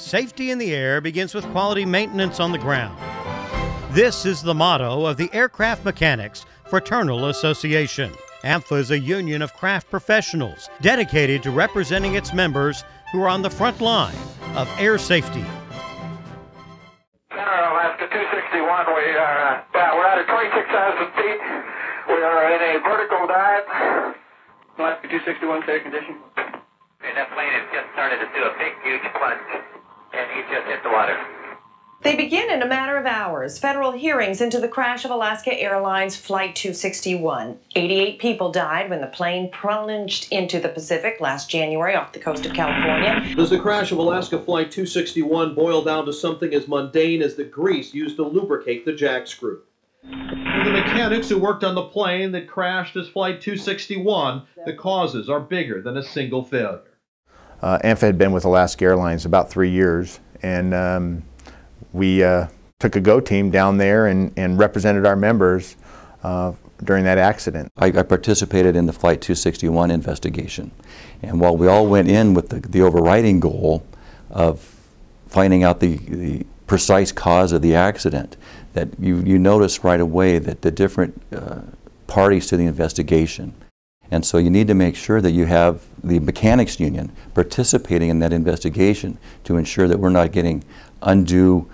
Safety in the air begins with quality maintenance on the ground. This is the motto of the Aircraft Mechanics Fraternal Association. AMFA is a union of craft professionals dedicated to representing its members who are on the front line of air safety. Center Alaska 261, we're at 26,000 feet. We are in a vertical dive. Alaska 261, clear condition. And that plane has just started to do a big, huge plunge, and he just hit the water. They begin in a matter of hours. Federal hearings into the crash of Alaska Airlines Flight 261. 88 people died when the plane plunged into the Pacific last January off the coast of California. Does the crash of Alaska Flight 261 boil down to something as mundane as the grease used to lubricate the jack screw? For the mechanics who worked on the plane that crashed as Flight 261, the causes are bigger than a single failure. AMFA had been with Alaska Airlines about 3 years, and we took a GO team down there and represented our members during that accident. I participated in the Flight 261 investigation, and while we all went in with the overriding goal of finding out the precise cause of the accident, that you notice right away that the different parties to the investigation. And so you need to make sure that you have the mechanics union participating in that investigation to ensure that we're not getting undue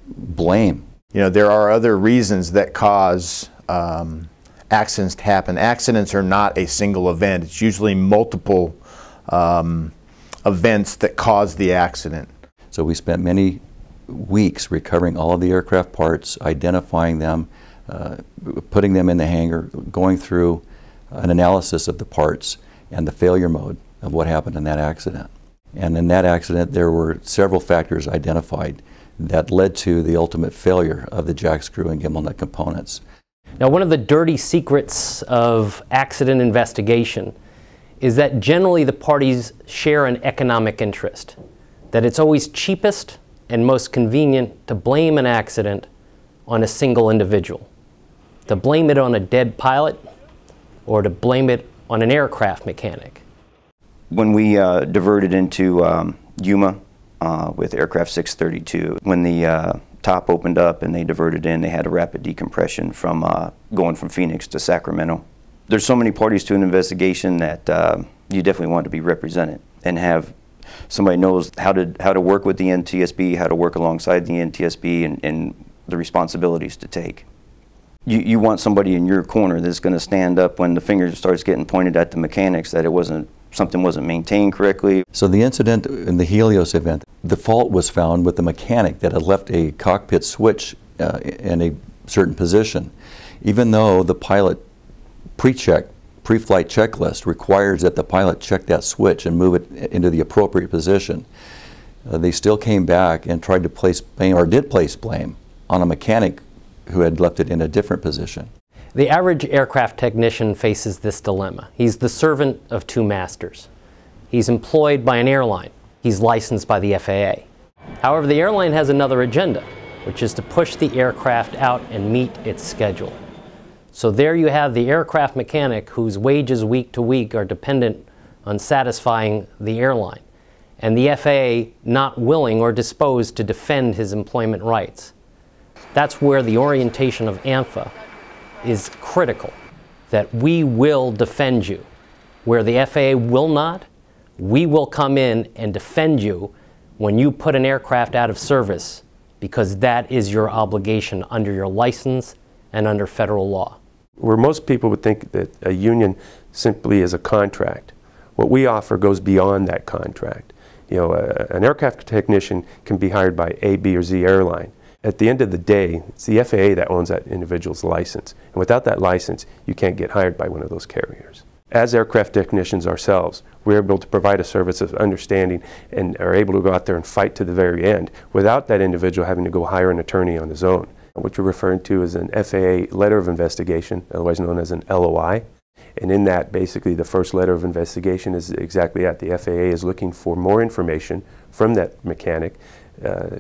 blame. You know, there are other reasons that cause accidents to happen. Accidents are not a single event. It's usually multiple events that cause the accident. So we spent many weeks recovering all of the aircraft parts, identifying them, putting them in the hangar, going through an analysis of the parts and the failure mode of what happened in that accident. And in that accident, there were several factors identified that led to the ultimate failure of the jack screw and gimbal nut components. Now, one of the dirty secrets of accident investigation is that generally the parties share an economic interest, that it's always cheapest and most convenient to blame an accident on a single individual, to blame it on a dead pilot or to blame it on an aircraft mechanic. When we diverted into Yuma with aircraft 632, when the top opened up and they diverted in, they had a rapid decompression from going from Phoenix to Sacramento. There's so many parties to an investigation that you definitely want to be represented and have somebody knows how to work with the NTSB, how to work alongside the NTSB, and the responsibilities to take. You want somebody in your corner that's going to stand up when the finger starts getting pointed at the mechanics that something wasn't maintained correctly. So the incident in the Helios event, the fault was found with the mechanic that had left a cockpit switch in a certain position. Even though the pilot pre-flight checklist requires that the pilot check that switch and move it into the appropriate position, they still came back and tried to place blame, or did place blame, on a mechanic who had left it in a different position. The average aircraft technician faces this dilemma. He's the servant of two masters. He's employed by an airline. He's licensed by the FAA. However, the airline has another agenda, which is to push the aircraft out and meet its schedule. So there you have the aircraft mechanic whose wages week to week are dependent on satisfying the airline, and the FAA not willing or disposed to defend his employment rights. That's where the orientation of AMFA is critical, that we will defend you. Where the FAA will not, we will come in and defend you when you put an aircraft out of service, because that is your obligation under your license and under federal law. Where most people would think that a union simply is a contract, what we offer goes beyond that contract. You know, an aircraft technician can be hired by A, B, or Z airline. At the end of the day, it's the FAA that owns that individual's license. And without that license, you can't get hired by one of those carriers. As aircraft technicians ourselves, we're able to provide a service of understanding and are able to go out there and fight to the very end without that individual having to go hire an attorney on his own. What you're referring to is an FAA letter of investigation, otherwise known as an LOI. And in that, basically, the first letter of investigation is exactly that. The FAA is looking for more information from that mechanic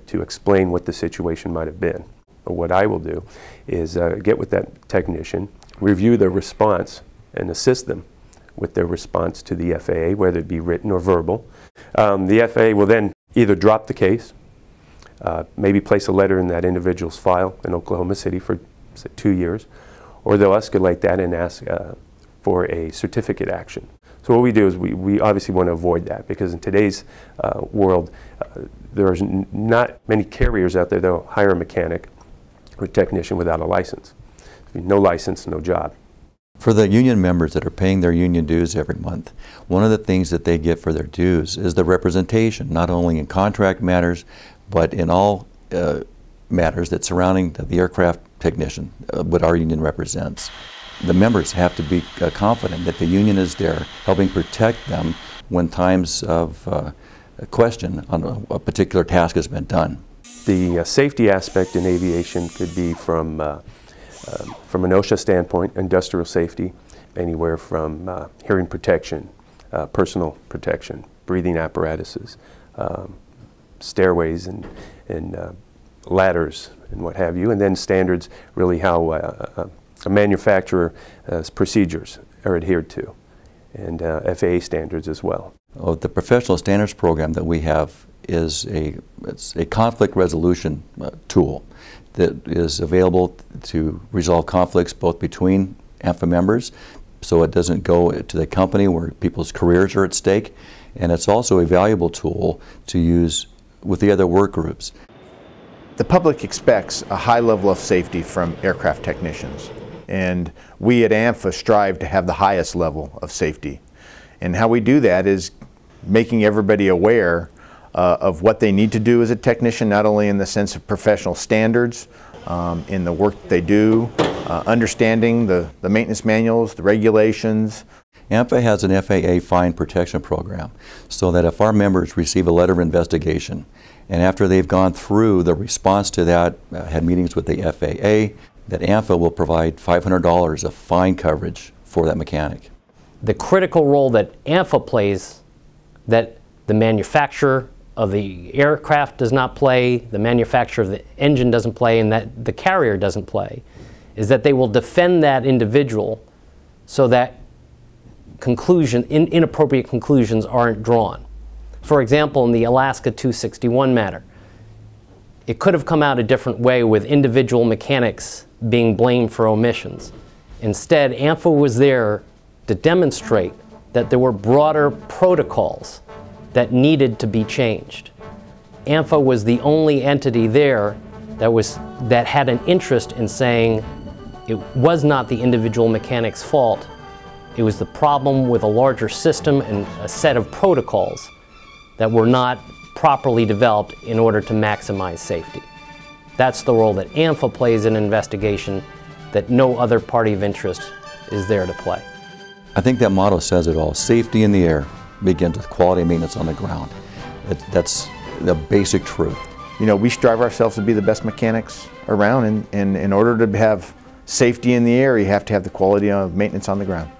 to explain what the situation might have been. But what I will do is get with that technician, review their response, and assist them with their response to the FAA, whether it be written or verbal. The FAA will then either drop the case, maybe place a letter in that individual's file in Oklahoma City for, say, 2 years, or they'll escalate that and ask for a certificate action. So what we do is we obviously want to avoid that, because in today's world, there's not many carriers out there that will hire a mechanic or technician without a license. No license, no job. For the union members that are paying their union dues every month, one of the things that they get for their dues is the representation, not only in contract matters, but in all matters that surrounding the aircraft technician, what our union represents. The members have to be confident that the union is there helping protect them when times of question on a particular task has been done. The safety aspect in aviation could be from an OSHA standpoint, industrial safety, anywhere from hearing protection, personal protection, breathing apparatuses, stairways and ladders and what have you, and then standards, really how a manufacturer's procedures are adhered to, and FAA standards as well. The professional standards program that we have is it's a conflict resolution tool that is available to resolve conflicts both between AMFA members, so it doesn't go to the company where people's careers are at stake, and it's also a valuable tool to use with the other work groups. The public expects a high level of safety from aircraft technicians, and we at AMFA strive to have the highest level of safety. And how we do that is making everybody aware of what they need to do as a technician, not only in the sense of professional standards, in the work that they do, understanding the maintenance manuals, the regulations. AMFA has an FAA fine protection program, so that if our members receive a letter of investigation, and after they've gone through the response to that, had meetings with the FAA, that AMFA will provide $500 of fine coverage for that mechanic. The critical role that AMFA plays, that the manufacturer of the aircraft does not play, the manufacturer of the engine doesn't play, and that the carrier doesn't play, is that they will defend that individual so that inappropriate conclusions aren't drawn. For example, in the Alaska 261 matter, it could have come out a different way with individual mechanics being blamed for omissions. Instead, AMFA was there to demonstrate that there were broader protocols that needed to be changed. AMFA was the only entity there that had an interest in saying it was not the individual mechanic's fault. It was the problem with a larger system and a set of protocols that were not properly developed in order to maximize safety. That's the role that AMFA plays in an investigation that no other party of interest is there to play. I think that motto says it all. Safety in the air begins with quality maintenance on the ground. That's the basic truth. You know, we strive ourselves to be the best mechanics around, and in order to have safety in the air, you have to have the quality of maintenance on the ground.